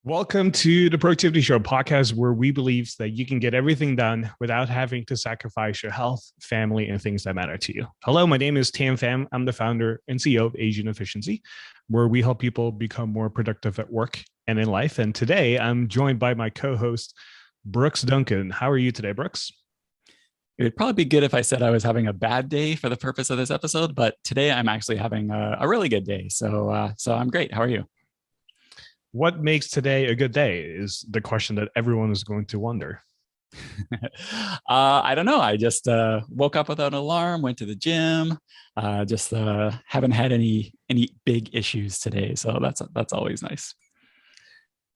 Welcome to the Productivity Show podcast, where we believe that you can get everything done without having to sacrifice your health, family, and things that matter to you. Hello, my name is Tam Pham. I'm the founder and CEO of Asian Efficiency, where we help people become more productive at work and in life. And today I'm joined by my co-host, Brooks Duncan. How are you today, Brooks? It would probably be good if I said I was having a bad day for the purpose of this episode, but today I'm actually having a really good day. So I'm great. How are you? What makes today a good day is the question that everyone is going to wonder. I don't know. I just woke up without an alarm, went to the gym. Just haven't had any big issues today, so that's always nice.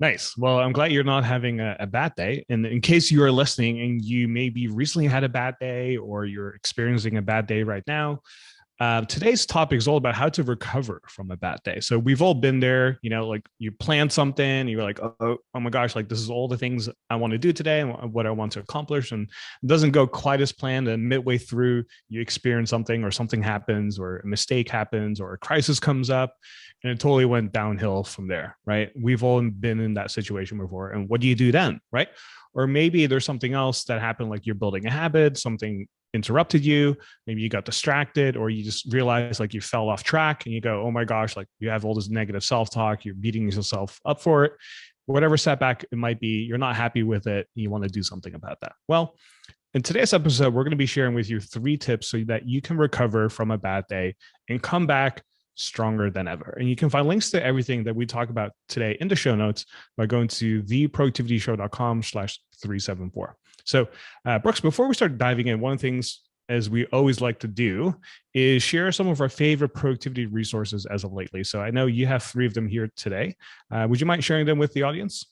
Nice. Well, I'm glad you're not having a bad day. And in case you are listening and you maybe recently had a bad day or you're experiencing a bad day right now, today's topic is all about how to recover from a bad day. So we've all been there, like you plan something, you're like, oh my gosh, like this is all the things I want to do today and what I want to accomplish. And it doesn't go quite as planned. And midway through, you experience something or something happens or a mistake happens or a crisis comes up and it totally went downhill from there, right? We've all been in that situation before. And what do you do then, right? Or maybe there's something else that happened, like you're building a habit, something interrupted you, maybe you got distracted, or you just realized like you fell off track and you go, oh my gosh, like you have all this negative self-talk, you're beating yourself up for it. Whatever setback it might be, you're not happy with it, you want to do something about that. Well, in today's episode, we're going to be sharing with you 3 tips so that you can recover from a bad day and come back stronger than ever. And you can find links to everything that we talk about today in the show notes by going to theproductivityshow.com/374. So, Brooks, before we start diving in, one of the things, as we always like to do, is share some of our favorite productivity resources as of lately. So I know you have 3 of them here today. Would you mind sharing them with the audience?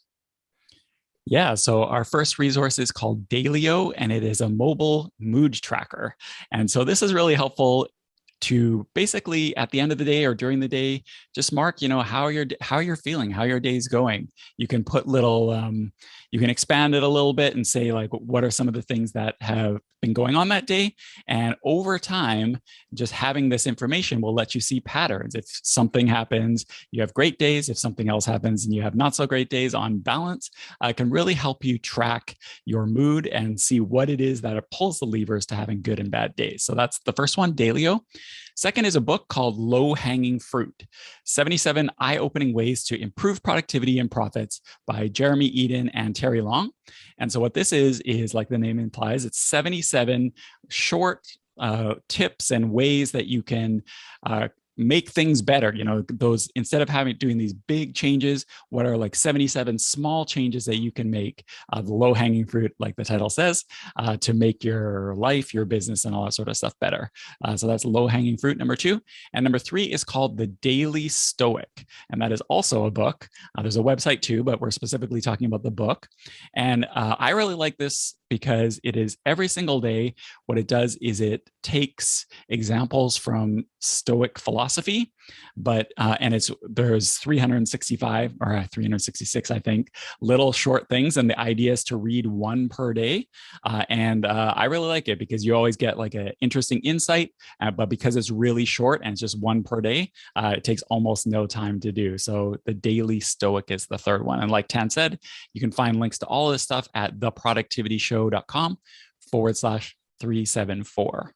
Yeah, so our first resource is called Dailyo, and it is a mobile mood tracker. And so this is really helpful to basically at the end of the day or during the day, just mark, how you're feeling, how your day's going. You can put you can expand it a little bit and say like, what are some of the things that have been going on that day? And over time, just having this information will let you see patterns. If something happens, you have great days. If something else happens and you have not so great days, on balance, it can really help you track your mood and see what it is that pulls the levers to having good and bad days. So that's the first one, Dailyo. Second is a book called Low Hanging Fruit, 77 Eye-Opening Ways to Improve Productivity and Profits by Jeremy Eden and Terry Long. And so what this is like the name implies, it's 77 short tips and ways that you can make things better. Those, instead of doing these big changes, what are like 77 small changes that you can make, the low hanging fruit, like the title says, to make your life, your business, and all that sort of stuff better. So that's low hanging fruit, number 2. And number 3 is called The Daily Stoic. And that is also a book. There's a website too, but we're specifically talking about the book. And I really like this because it is every single day. What it does is it takes examples from Stoic philosophy, but there's 365 or 366, I think, little short things, and the idea is to read 1 per day. I really like it because you always get like an interesting insight, but because it's really short and it's just 1 per day, it takes almost no time to do. So the Daily Stoic is the third one, and like Tan said, you can find links to all of this stuff at theproductivityshow.com/374.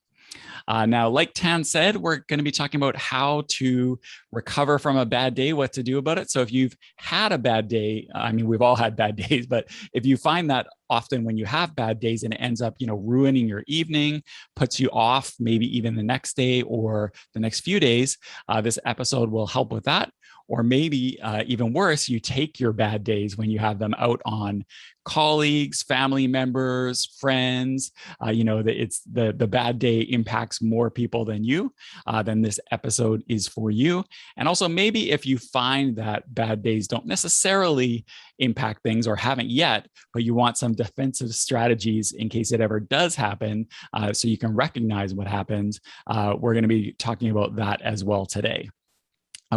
Now, like Tan said, we're going to be talking about how to recover from a bad day, what to do about it. So if you've had a bad day, I mean, we've all had bad days, but if you find that often when you have bad days and it ends up, ruining your evening, puts you off maybe even the next day or the next few days, this episode will help with that. Or maybe even worse, you take your bad days when you have them out on colleagues, family members, friends. It's the bad day impacts more people than you. Then this episode is for you. And also, maybe if you find that bad days don't necessarily impact things or haven't yet, but you want some defensive strategies in case it ever does happen, so you can recognize what happens, we're going to be talking about that as well today.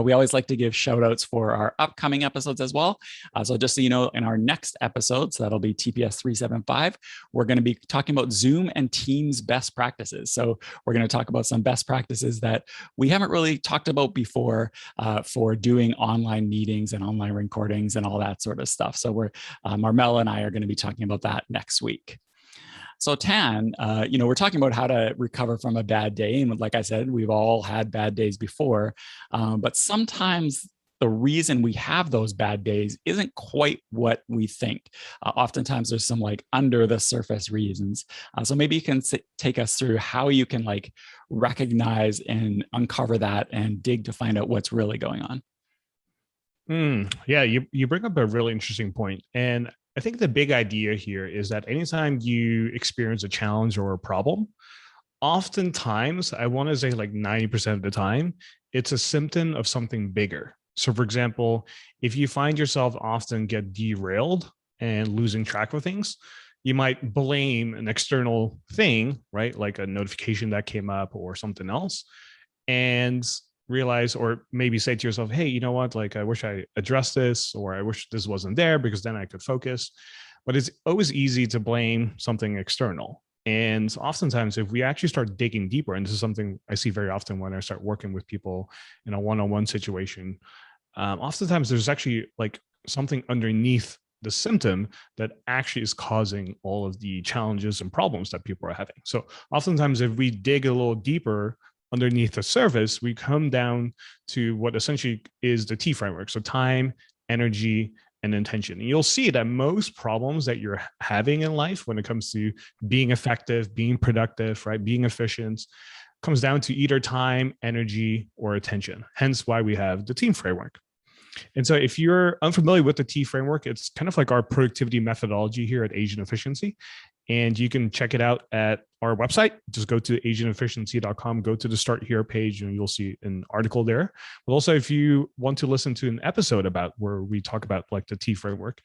We always like to give shout outs for our upcoming episodes as well. So just so you know, in our next episode, so that'll be TPS 375, we're going to be talking about Zoom and Teams best practices. So we're going to talk about some best practices that we haven't really talked about before for doing online meetings and online recordings and all that sort of stuff. So Marmel and I are going to be talking about that next week. So Tan, we're talking about how to recover from a bad day. And like I said, we've all had bad days before, but sometimes the reason we have those bad days isn't quite what we think. Oftentimes there's some like under the surface reasons. So maybe you can take us through how you can like recognize and uncover that and dig to find out what's really going on. Yeah, you bring up a really interesting point. And I think the big idea here is that anytime you experience a challenge or a problem, oftentimes, I want to say like 90% of the time, it's a symptom of something bigger. So, for example, if you find yourself often get derailed and losing track of things, you might blame an external thing, right? Like a notification that came up or something else, and realize, or maybe say to yourself, hey, you know what, like I wish I addressed this, or I wish this wasn't there because then I could focus. But it's always easy to blame something external. And oftentimes, if we actually start digging deeper, and this is something I see very often when I start working with people in a one-on-one situation, oftentimes there's actually like something underneath the symptom that actually is causing all of the challenges and problems that people are having. So oftentimes, if we dig a little deeper underneath the surface, we come down to what essentially is the T framework. So time, energy, and intention. And you'll see that most problems that you're having in life when it comes to being effective, being productive, right, being efficient, comes down to either time, energy, or attention. Hence why we have the team framework. And so if you're unfamiliar with the T framework, it's kind of like our productivity methodology here at Agent Efficiency. And you can check it out at our website. Just go to agentefficiency.com, go to the Start Here page, and you'll see an article there. But also, if you want to listen to an episode about where we talk about like the T framework,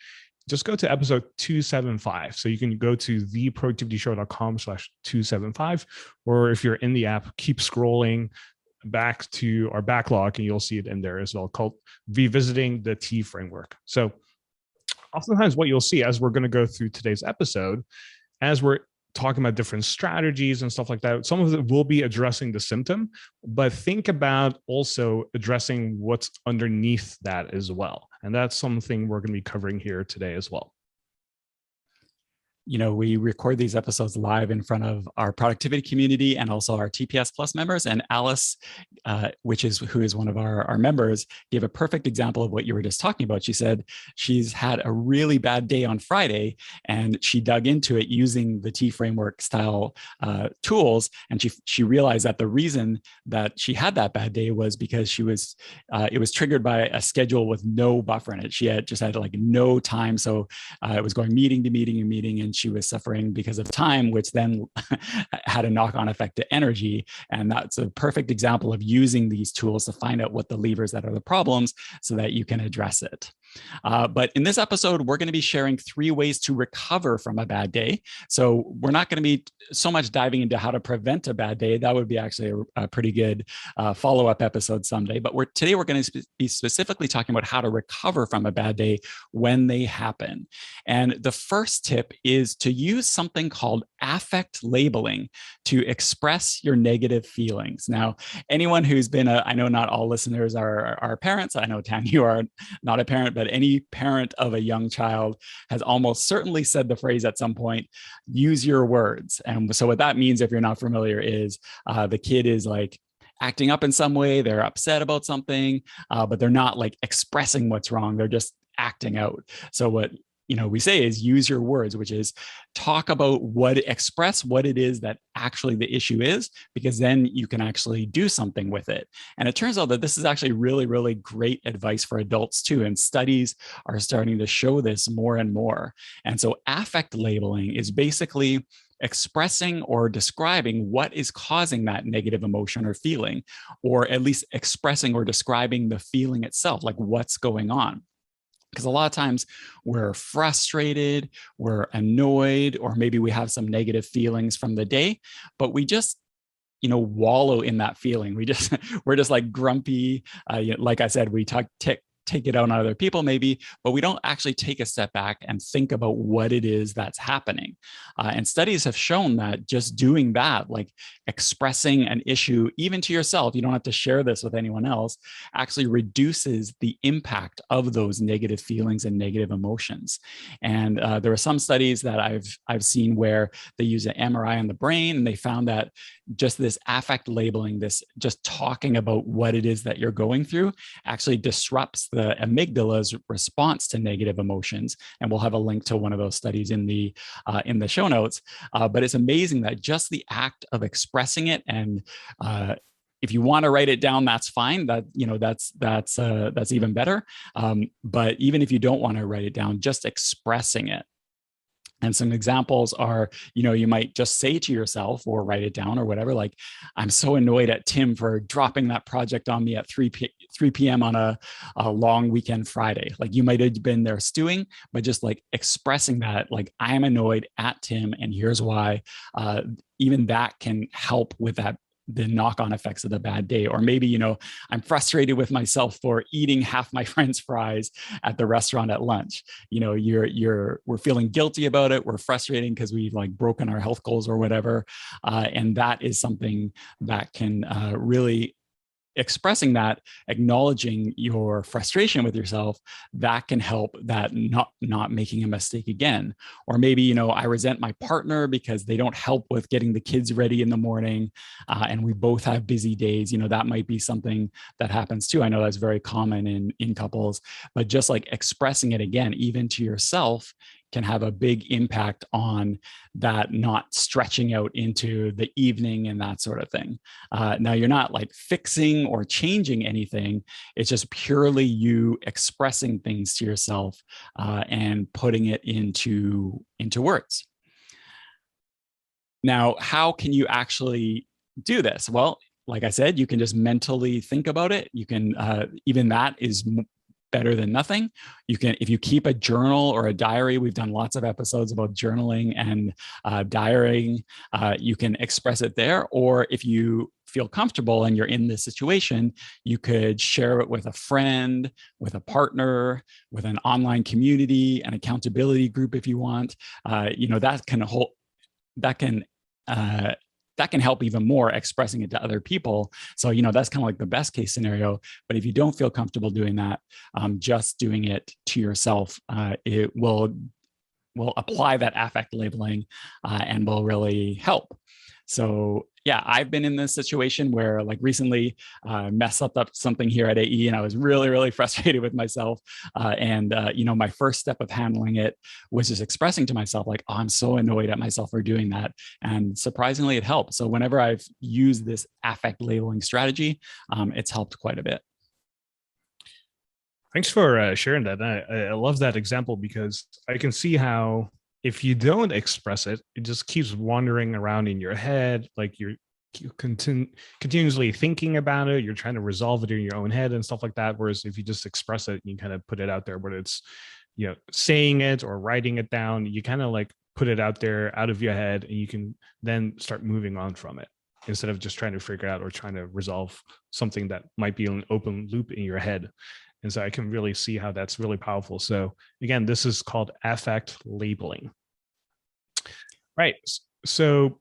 just go to episode 275. So you can go to theproductivityshow.com/275, or if you're in the app, keep scrolling back to our backlog and you'll see it in there as well, called Revisiting the T Framework. So oftentimes what you'll see as we're going to go through today's episode, as we're talking about different strategies and stuff like that, some of it will be addressing the symptom, but think about also addressing what's underneath that as well. And that's something we're going to be covering here today as well. We record these episodes live in front of our productivity community and also our TPS Plus members. And Alice, who is one of our members, gave a perfect example of what you were just talking about. She said she's had a really bad day on Friday, and she dug into it using the T framework style tools. And she realized that the reason that she had that bad day was because it was triggered by a schedule with no buffer in it. She had like no time. So it was going meeting to meeting and meeting, and she was suffering because of time, which then had a knock-on effect to energy. And that's a perfect example of using these tools to find out what the levers that are the problems so that you can address it. But in this episode, we're going to be sharing 3 ways to recover from a bad day. So we're not going to be so much diving into how to prevent a bad day. That would be actually a pretty good follow-up episode someday. But today we're going to be specifically talking about how to recover from a bad day when they happen. And the first tip is to use something called affect labeling to express your negative feelings. Now, anyone who's been I know not all listeners are parents. I know, Tan, you are not a parent, but any parent of a young child has almost certainly said the phrase at some point, use your words. And so what that means, if you're not familiar, is the kid is like acting up in some way, they're upset about something, but they're not like expressing what's wrong. They're just acting out. So what we say is use your words, which is talk about express what it is that actually the issue is, because then you can actually do something with it. And it turns out that this is actually really, really great advice for adults too. And studies are starting to show this more and more. And so affect labeling is basically expressing or describing what is causing that negative emotion or feeling, or at least expressing or describing the feeling itself, like what's going on. Because a lot of times we're frustrated, we're annoyed, or maybe we have some negative feelings from the day, but we just wallow in that feeling. We're just like grumpy. Like I said, we take it out on other people maybe, but we don't actually take a step back and think about what it is that's happening. And studies have shown that just doing that, like expressing an issue, even to yourself, you don't have to share this with anyone else, actually reduces the impact of those negative feelings and negative emotions. And there are some studies that I've seen where they use an MRI on the brain, and they found that just this affect labeling, this just talking about what it is that you're going through, actually disrupts the amygdala's response to negative emotions. And we'll have a link to one of those studies in the show notes. But it's amazing that just the act of expressing it, and if you want to write it down, that's fine. That's even better. But even if you don't want to write it down, just expressing it. And some examples are, you might just say to yourself or write it down or whatever, like, I'm so annoyed at Tim for dropping that project on me at 3 p.m. on a long weekend Friday. Like, you might have been there stewing, but just like expressing that, like, I am annoyed at Tim and here's why. Even that can help with the knock-on effects of the bad day. Or maybe, I'm frustrated with myself for eating half my friend's fries at the restaurant at lunch. We're feeling guilty about it. We're frustrating because we've like broken our health goals or whatever. And that is something that can really, expressing that, acknowledging your frustration with yourself, that can help that not making a mistake again. Or maybe, I resent my partner because they don't help with getting the kids ready in the morning, and we both have busy days. That might be something that happens too. I know that's very common in couples, but just like expressing it again, even to yourself, can have a big impact on that not stretching out into the evening and that sort of thing. Now, you're not like fixing or changing anything. It's just purely you expressing things to yourself and putting it into words. Now, how can you actually do this? Well, like I said, you can just mentally think about it. You can, even that is better than nothing. You can, if you keep a journal or a diary, we've done lots of episodes about journaling and diarying, you can express it there. Or if you feel comfortable and you're in this situation, you could share it with a friend, with a partner, with an online community, an accountability group if you want. That can help even more expressing it to other people. So, that's kind of like the best case scenario. But if you don't feel comfortable doing that, just doing it to yourself, it will apply that affect labeling and will really help. So yeah, I've been in this situation where like recently messed up something here at AE and I was really, really frustrated with myself. My first step of handling it was just expressing to myself like, oh, I'm so annoyed at myself for doing that. And surprisingly, it helped. So whenever I've used this affect labeling strategy, it's helped quite a bit. Thanks for sharing that. I love that example because I can see how if you don't express it, it just keeps wandering around in your head. Like you're continuously thinking about it. You're trying to resolve it in your own head and stuff like that. Whereas if you just express it, you kind of put it out there, whether it's, saying it or writing it down, you kind of like put it out there out of your head and you can then start moving on from it instead of just trying to figure out or trying to resolve something that might be an open loop in your head. And so I can really see how that's really powerful. So again, this is called affect labeling. Right. So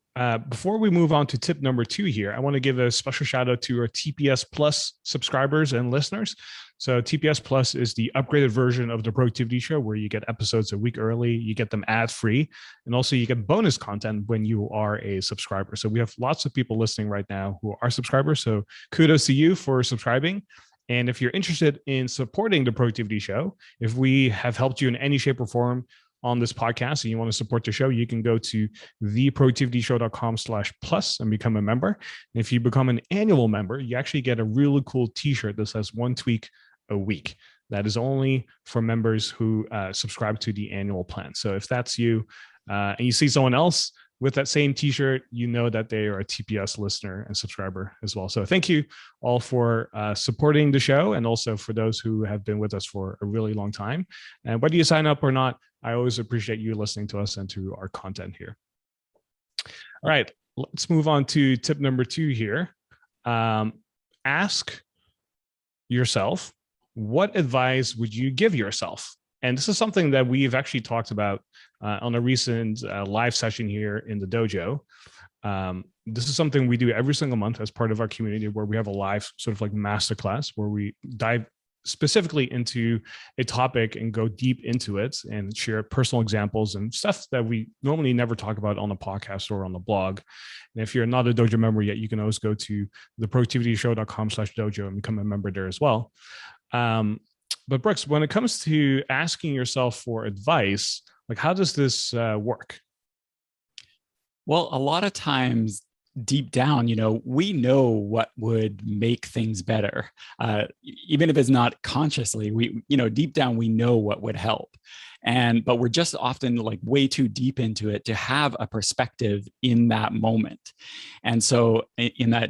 before we move on to tip number 2 here, I want to give a special shout out to our TPS Plus subscribers and listeners. So TPS Plus is the upgraded version of the Productivity Show where you get episodes a week early, you get them ad-free, and also you get bonus content when you are a subscriber. So we have lots of people listening right now who are subscribers. So kudos to you for subscribing. And if you're interested in supporting the Productivity Show, if we have helped you in any shape or form on this podcast and you want to support the show, you can go to theproductivityshow.com/plus and become a member. And if you become an annual member, you actually get a really cool t-shirt that says one tweak a week. That is only for members who subscribe to the annual plan. So if that's you and you see someone else with that same t-shirt, you know that they are a TPS listener and subscriber as well. So thank you all for supporting the show and also for those who have been with us for a really long time. And whether you sign up or not, I always appreciate you listening to us and to our content here. All right. let's move on to tip number 2 here. Ask yourself, what advice would you give yourself? And this is something that we've actually talked about on a recent live session here in the dojo. This is something we do every single month as part of our community, where we have a live sort of like masterclass where we dive specifically into a topic and go deep into it and share personal examples and stuff that we normally never talk about on the podcast or on the blog. And if you're not a dojo member yet, you can always go to theproductivityshow.com/dojo and become a member there as well. But Brooks, when it comes to asking yourself for advice, like how does this work? Well, a lot of times deep down, we know what would make things better. Even if it's not consciously, deep down, we know what would help. But we're just often like way too deep into it to have a perspective in that moment. And so in that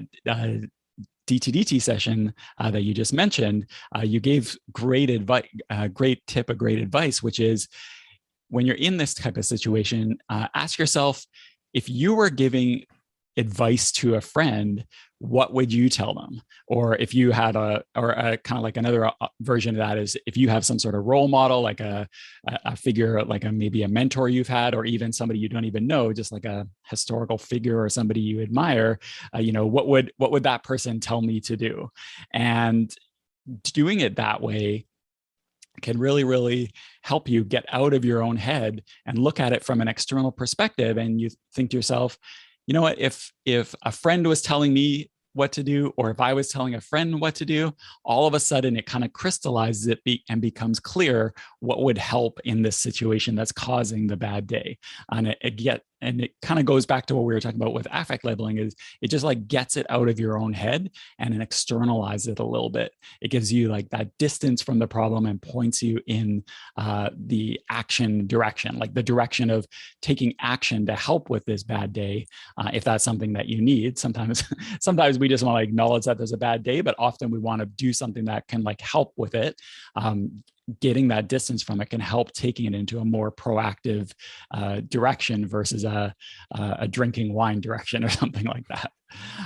DTDT session that you just mentioned, you gave great advice, great advice, which is when you're in this type of situation, ask yourself, if you were giving advice to a friend, what would you tell them? Or if you had a kind of like another version of that is if you have some sort of role model, like a figure, like maybe a mentor you've had, or even somebody you don't even know, just like a historical figure or somebody you admire, what would that person tell me to do? And doing it that way can really, really help you get out of your own head and look at it from an external perspective. And you think to yourself, you know what, if a friend was telling me what to do, or if I was telling a friend what to do, all of a sudden it kind of crystallizes it and becomes clear what would help in this situation that's causing the bad day. And it kind of goes back to what we were talking about with affect labeling, is it just like gets it out of your own head and it externalizes it a little bit. It gives you like that distance from the problem and points you in the action direction, like the direction of taking action to help with this bad day. If that's something that you need, sometimes we just want to acknowledge that there's a bad day, but often we want to do something that can like help with it. Getting that distance from it can help taking it into a more proactive direction versus a drinking wine direction or something like that.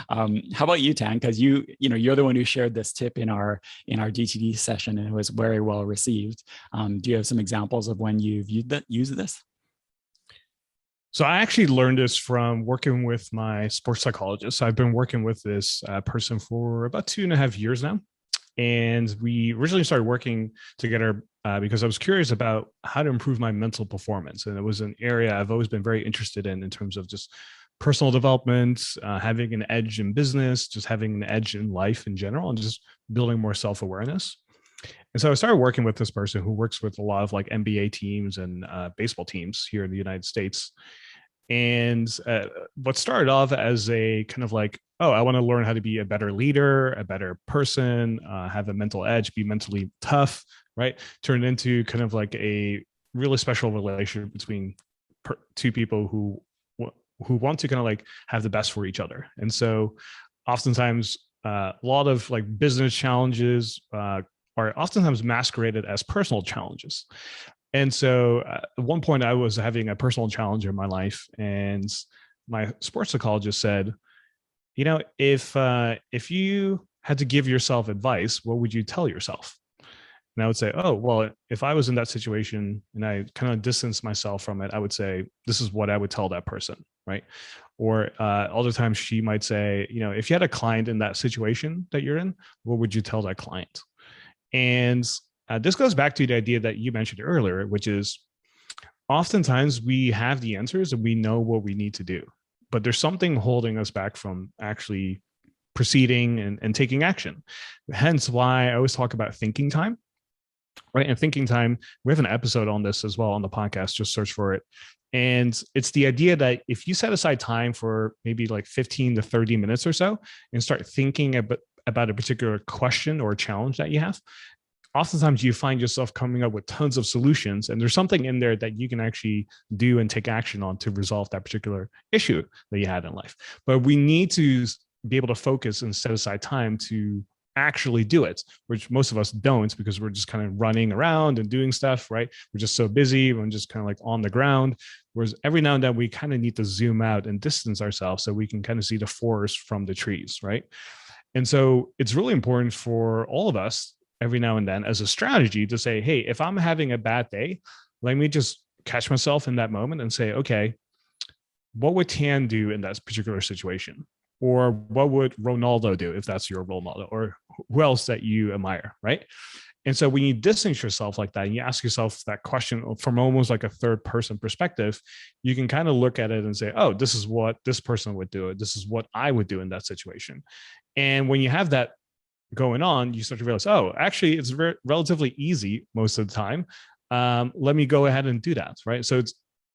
How about you, Tan? Because you're the one who shared this tip in our DTD session, and it was very well received. Do you have some examples of when you've used this? So I actually learned this from working with my sports psychologist. I've been working with this person for about 2.5 years now. And we originally started working together because I was curious about how to improve my mental performance. And it was an area I've always been very interested in terms of just personal development, having an edge in business, just having an edge in life in general, and just building more self-awareness. And so I started working with this person who works with a lot of like NBA teams and baseball teams here in the United States. And what started off as a kind of like, oh, I want to learn how to be a better leader, a better person, have a mental edge, be mentally tough, right? Turned into kind of like a really special relationship between two people who want to kind of like have the best for each other. And so oftentimes a lot of like business challenges are oftentimes masqueraded as personal challenges. And so at one point I was having a personal challenge in my life, and my sports psychologist said, if you had to give yourself advice, what would you tell yourself? And I would say, oh, well, if I was in that situation and I kind of distanced myself from it, I would say, this is what I would tell that person, right? Or other times she might say, if you had a client in that situation that you're in, what would you tell that client? And this goes back to the idea that you mentioned earlier, which is oftentimes we have the answers and we know what we need to do, but there's something holding us back from actually proceeding and taking action. Hence why I always talk about thinking time, right? And thinking time, we have an episode on this as well on the podcast, just search for it. And it's the idea that if you set aside time for maybe like 15 to 30 minutes or so and start thinking about a particular question or challenge that you have, oftentimes you find yourself coming up with tons of solutions, and there's something in there that you can actually do and take action on to resolve that particular issue that you had in life. But we need to be able to focus and set aside time to actually do it, which most of us don't because we're just kind of running around and doing stuff, right? We're just so busy, we're just kind of like on the ground. Whereas every now and then we kind of need to zoom out and distance ourselves so we can kind of see the forest from the trees, right? And so it's really important for all of us every now and then as a strategy to say, hey, if I'm having a bad day, let me just catch myself in that moment and say, okay, what would Tan do in that particular situation? Or what would Ronaldo do if that's your role model? Or who else that you admire, right? And so when you distance yourself like that and you ask yourself that question from almost like a third person perspective, you can kind of look at it and say, oh, this is what this person would do. This is what I would do in that situation. And when you have that going on, you start to realize, oh, actually, it's relatively easy most of the time. Let me go ahead and do that, right? So it's,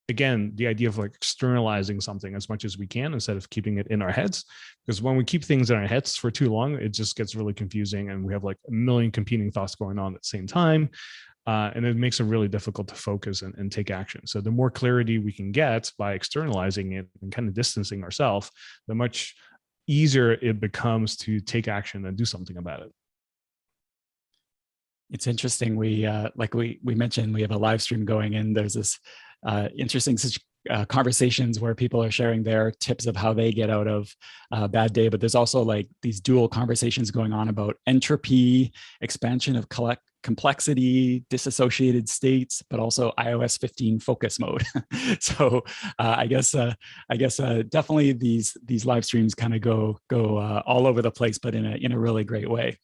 again, the idea of like externalizing something as much as we can instead of keeping it in our heads. Because when we keep things in our heads for too long, it just gets really confusing and we have like a million competing thoughts going on at the same time. And it makes it really difficult to focus and take action. So the more clarity we can get by externalizing it and kind of distancing ourselves, the much easier it becomes to take action and do something about it. It's interesting. We like we mentioned, we have a live stream going, and there's this interesting conversations where people are sharing their tips of how they get out of a bad day. But there's also like these dual conversations going on about entropy, expansion of complexity, disassociated states, but also iOS 15 focus mode. So I guess definitely these live streams kind of go all over the place, but in a really great way.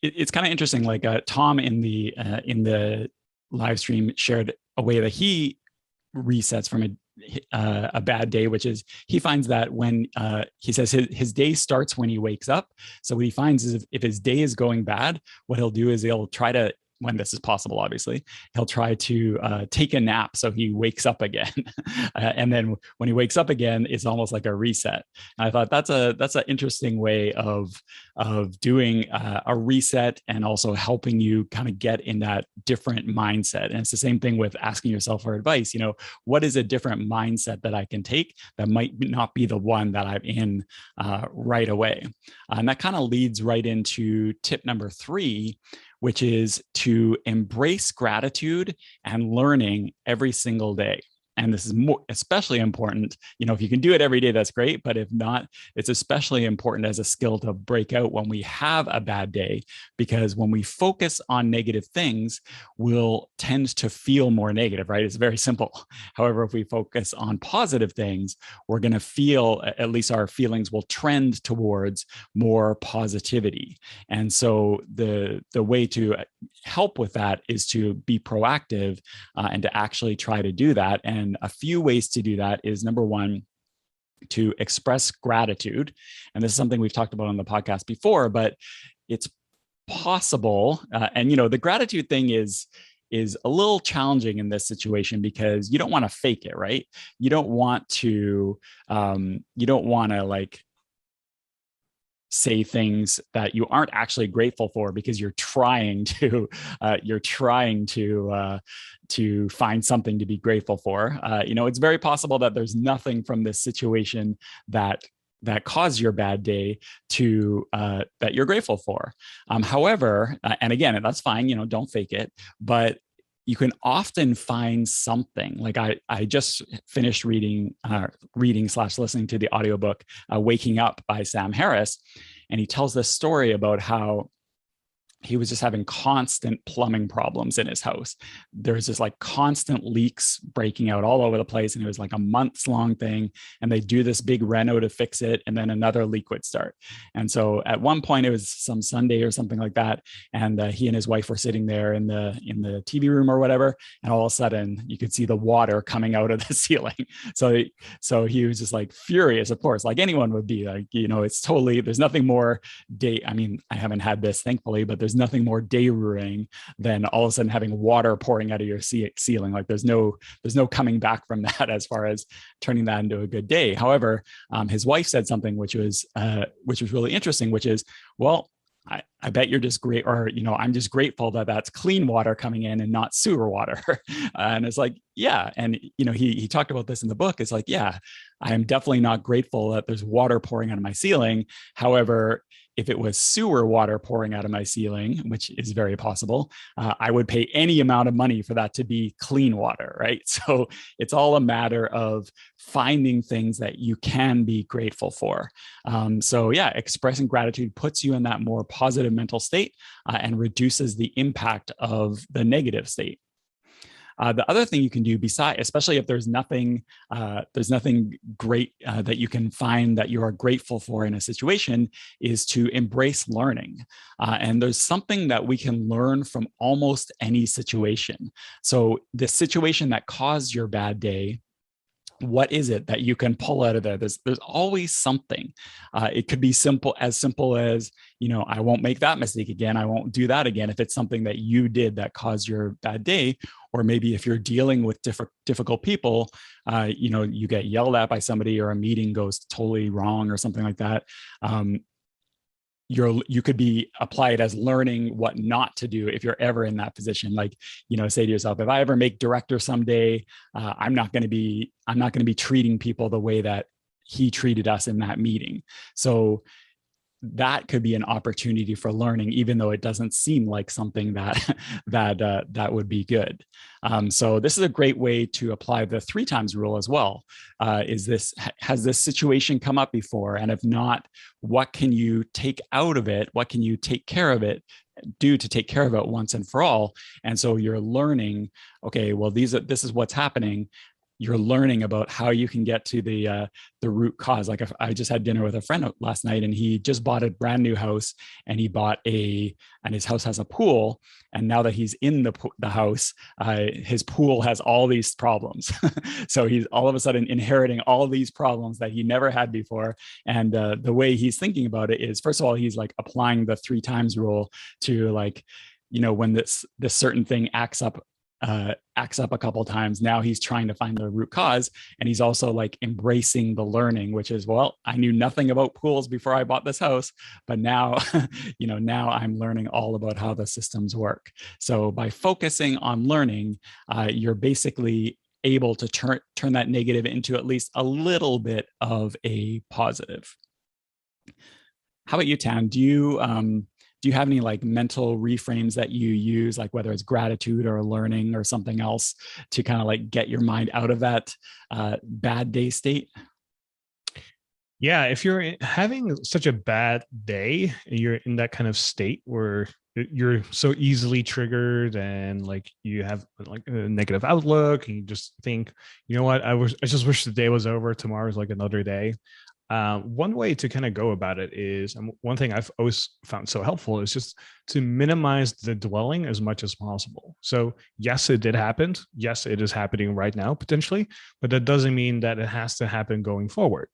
It's kind of interesting. Like Tom in the live stream shared a way that he resets from a bad day, which is he finds that when he says his day starts when he wakes up. So what he finds is if his day is going bad, what he'll do is he'll try to, when this is possible, obviously, he'll try to take a nap so he wakes up again. And then when he wakes up again, it's almost like a reset. And I thought that's an interesting way of doing a reset and also helping you kind of get in that different mindset. And it's the same thing with asking yourself for advice. You know, what is a different mindset that I can take that might not be the one that I'm in right away? And that kind of leads right into tip number 3, which is to embrace gratitude and learning every single day. And this is especially important. You know, if you can do it every day, that's great. But if not, it's especially important as a skill to break out when we have a bad day, because when we focus on negative things, we'll tend to feel more negative, right? It's very simple. However, if we focus on positive things, we're going to feel, at least our feelings will trend towards more positivity. And so the way to help with that is to be proactive and to actually try to do that. And a few ways to do that is, number one, to express gratitude. And this is something we've talked about on the podcast before, but it's possible. And, you know, the gratitude thing is a little challenging in this situation because you don't want to fake it, right? You don't want to like say things that you aren't actually grateful for because you're trying to find something to be grateful for. You know, it's very possible that there's nothing from this situation that caused your bad day to that you're grateful for. However, and again, that's fine. You know, don't fake it, but you can often find something. Like I just finished reading / listening to the audiobook Waking Up by Sam Harris. And he tells this story about how he was just having constant plumbing problems in his house. There's just like constant leaks breaking out all over the place. And it was like a months long thing. And they do this big reno to fix it. And then another leak would start. And so at one point it was some Sunday or something like that. And he and his wife were sitting there in the TV room or whatever. And all of a sudden you could see the water coming out of the ceiling. So he was just like furious, of course, like anyone would be. Like, you know, it's totally, there's nothing more I mean, I haven't had this, thankfully, but there's nothing more day-ruining than all of a sudden having water pouring out of your ceiling. Like there's no coming back from that as far as turning that into a good day. However, his wife said something which was really interesting, which is, well, I bet you're just great, or, I'm just grateful that that's clean water coming in and not sewer water. And it's like, yeah. And, he talked about this in the book. It's like, yeah, I am definitely not grateful that there's water pouring out of my ceiling. However, if it was sewer water pouring out of my ceiling, which is very possible, I would pay any amount of money for that to be clean water, right? So it's all a matter of finding things that you can be grateful for. So yeah, expressing gratitude puts you in that more positive mental state and reduces the impact of the negative state. The other thing you can do, beside, especially if there's nothing great that you can find that you are grateful for in a situation, is to embrace learning. And there's something that we can learn from almost any situation. So the situation that caused your bad day, what is it that you can pull out of there? There's always something. It could be simple as, I won't make that mistake again. I won't do that again. If it's something that you did that caused your bad day, or maybe if you're dealing with difficult people, you get yelled at by somebody, or a meeting goes totally wrong or something like that. You could be applied as learning what not to do if you're ever in that position. Like, say to yourself, if I ever make director someday, I'm not going to be treating people the way that he treated us in that meeting. So that could be an opportunity for learning, even though it doesn't seem like something that would be good. So this is a great way to apply the 3 times rule as well. Has this situation come up before? And if not, what can you take out of it? What can you take care of it? Do to take care of it once and for all? And so you're learning, okay, well, this is what's happening. You're learning about how you can get to the root cause. Like, I just had dinner with a friend last night, and he just bought a brand new house, and his house has a pool. And now that he's in the house, his pool has all these problems. So he's all of a sudden inheriting all these problems that he never had before. And the way he's thinking about it is, first of all, he's like applying the 3 times rule to, like, when this certain thing acts up a couple of times. Now he's trying to find the root cause, and he's also like embracing the learning, which is, well, I knew nothing about pools before I bought this house, but now, now I'm learning all about how the systems work. So by focusing on learning, you're basically able to turn that negative into at least a little bit of a positive. How about you, Tam? Do you have any like mental reframes that you use, like whether it's gratitude or learning or something else, to kind of like get your mind out of that bad day state? Yeah, if you're having such a bad day, you're in that kind of state where you're so easily triggered, and like you have like a negative outlook, and you just think, you know what, I just wish the day was over. Tomorrow's like another day. One way to kind of go about it is, and one thing I've always found so helpful, is just to minimize the dwelling as much as possible. So yes, it did happen. Yes, it is happening right now, potentially, but that doesn't mean that it has to happen going forward,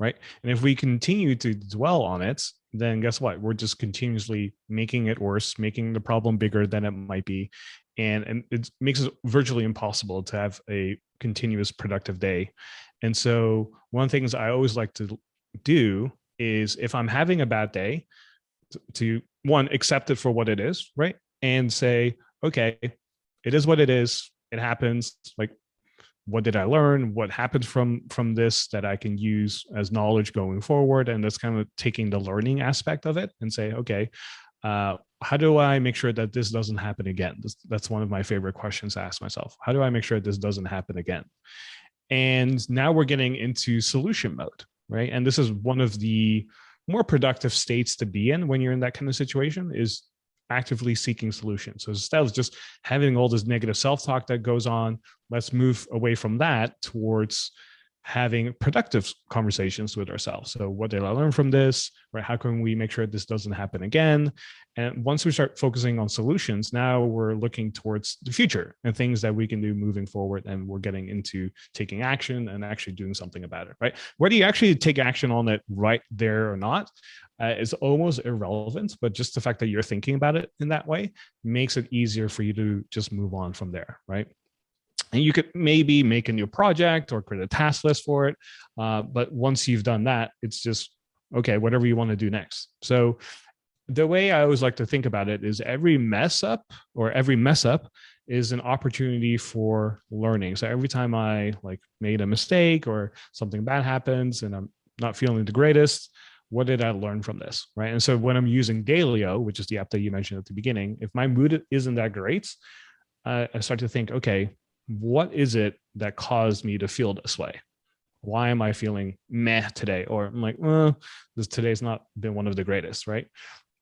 right? And if we continue to dwell on it, then guess what? We're just continuously making it worse, making the problem bigger than it might be. And it makes it virtually impossible to have a continuous productive day. And so one of the things I always like to do is, if I'm having a bad day, to one, accept it for what it is, right? And say, okay, it is what it is. It happens. Like, what did I learn? What happened from this that I can use as knowledge going forward? And that's kind of taking the learning aspect of it and say, okay, how do I make sure that this doesn't happen again? That's one of my favorite questions to ask myself. How do I make sure this doesn't happen again? And now we're getting into solution mode, right? And this is one of the more productive states to be in when you're in that kind of situation, is actively seeking solutions. So instead of just having all this negative self-talk that goes on, let's move away from that towards having productive conversations with ourselves. So what did I learn from this? Right? How can we make sure this doesn't happen again? And once we start focusing on solutions, now we're looking towards the future and things that we can do moving forward. And we're getting into taking action and actually doing something about it, right? Whether you actually take action on it right there or not is almost irrelevant, but just the fact that you're thinking about it in that way makes it easier for you to just move on from there, right? And you could maybe make a new project or create a task list for it. But once you've done that, it's just, okay, whatever you want to do next. So the way I always like to think about it is every mess up is an opportunity for learning. So every time I like made a mistake or something bad happens and I'm not feeling the greatest, what did I learn from this? Right. And so when I'm using Dailyo, which is the app that you mentioned at the beginning, if my mood isn't that great, I start to think, okay, what is it that caused me to feel this way? Why am I feeling meh today? Or I'm like, today's not been one of the greatest, right?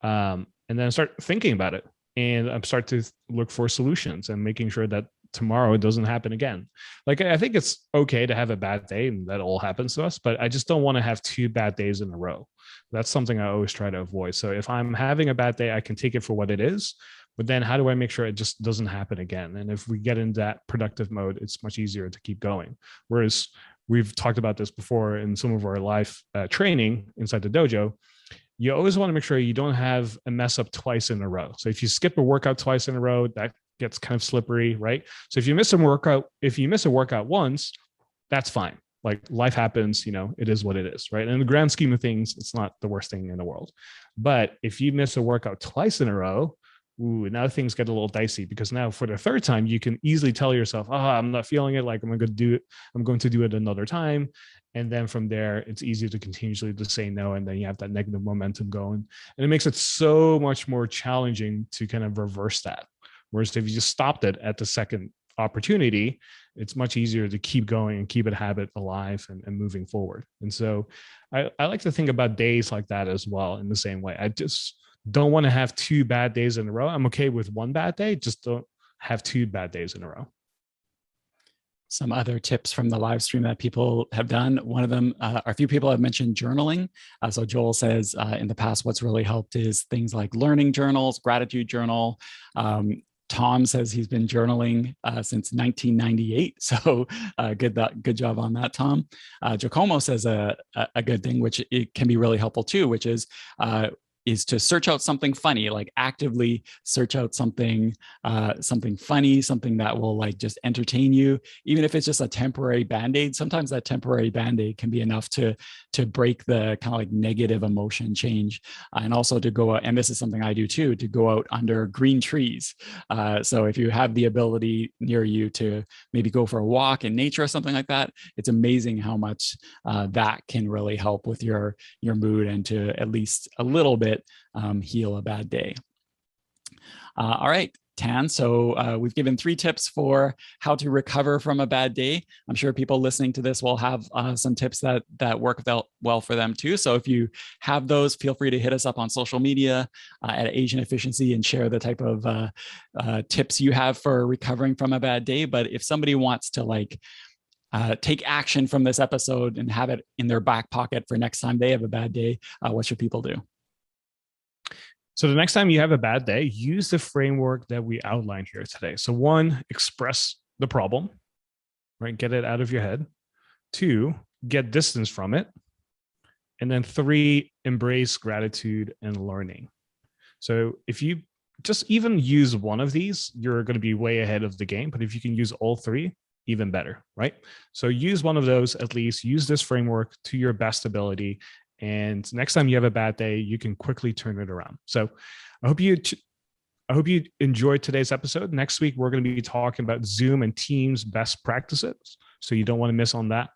And then I start thinking about it, and I start to look for solutions and making sure that tomorrow it doesn't happen again. Like, I think it's okay to have a bad day, and that all happens to us, but I just don't want to have 2 bad days in a row. That's something I always try to avoid. So if I'm having a bad day, I can take it for what it is, but then how do I make sure it just doesn't happen again? And if we get in that productive mode, it's much easier to keep going. Whereas we've talked about this before in some of our live training inside the dojo, you always want to make sure you don't have a mess up twice in a row. So if you skip a workout twice in a row, that gets kind of slippery, right? So if you miss a workout once, that's fine. Like, life happens, it is what it is, right? And in the grand scheme of things, it's not the worst thing in the world. But if you miss a workout twice in a row, now things get a little dicey, because now for the third time, you can easily tell yourself, I'm not feeling it. Like, I'm going to do it another time. And then from there, it's easy to continuously just say no. And then you have that negative momentum going. And it makes it so much more challenging to kind of reverse that. Whereas if you just stopped it at the second opportunity, it's much easier to keep going and keep a habit alive and moving forward. And so I like to think about days like that as well in the same way. I just don't want to have 2 bad days in a row. I'm okay with 1 bad day, just don't have 2 bad days in a row. Some other tips from the live stream that people have done. One of them, a few people have mentioned journaling. So Joel says in the past, what's really helped is things like learning journals, gratitude journal. Tom says he's been journaling since 1998. So good job on that, Tom. Giacomo says a good thing, which it can be really helpful too, which is to search out something funny, like actively search out something funny, something that will like just entertain you, even if it's just a temporary Band-Aid. Sometimes that temporary Band-Aid can be enough to break the kind of like negative emotion change. And also to go out, and this is something I do too, to go out under green trees. So if you have the ability near you to maybe go for a walk in nature or something like that, it's amazing how much that can really help with your mood, and to at least a little bit heal a bad day. All right, Tan. So we've given 3 tips for how to recover from a bad day. I'm sure people listening to this will have some tips that work well for them too. So if you have those, feel free to hit us up on social media at Asian Efficiency and share the type of tips you have for recovering from a bad day. But if somebody wants to take action from this episode and have it in their back pocket for next time they have a bad day, what should people do? So the next time you have a bad day, use the framework that we outlined here today. So 1, express the problem, right? Get it out of your head. 2, get distance from it. And then 3, embrace gratitude and learning. So if you just even use one of these, you're going to be way ahead of the game. But if you can use all 3, even better, right? So use one of those, at least use this framework to your best ability. And next time you have a bad day, you can quickly turn it around. So I hope you enjoyed today's episode. Next week, we're going to be talking about Zoom and Teams best practices. So you don't want to miss on that.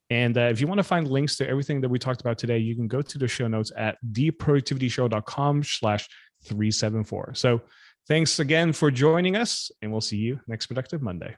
And if you want to find links to everything that we talked about today, you can go to the show notes at theproductivityshow.com/374. So thanks again for joining us, and we'll see you next Productive Monday.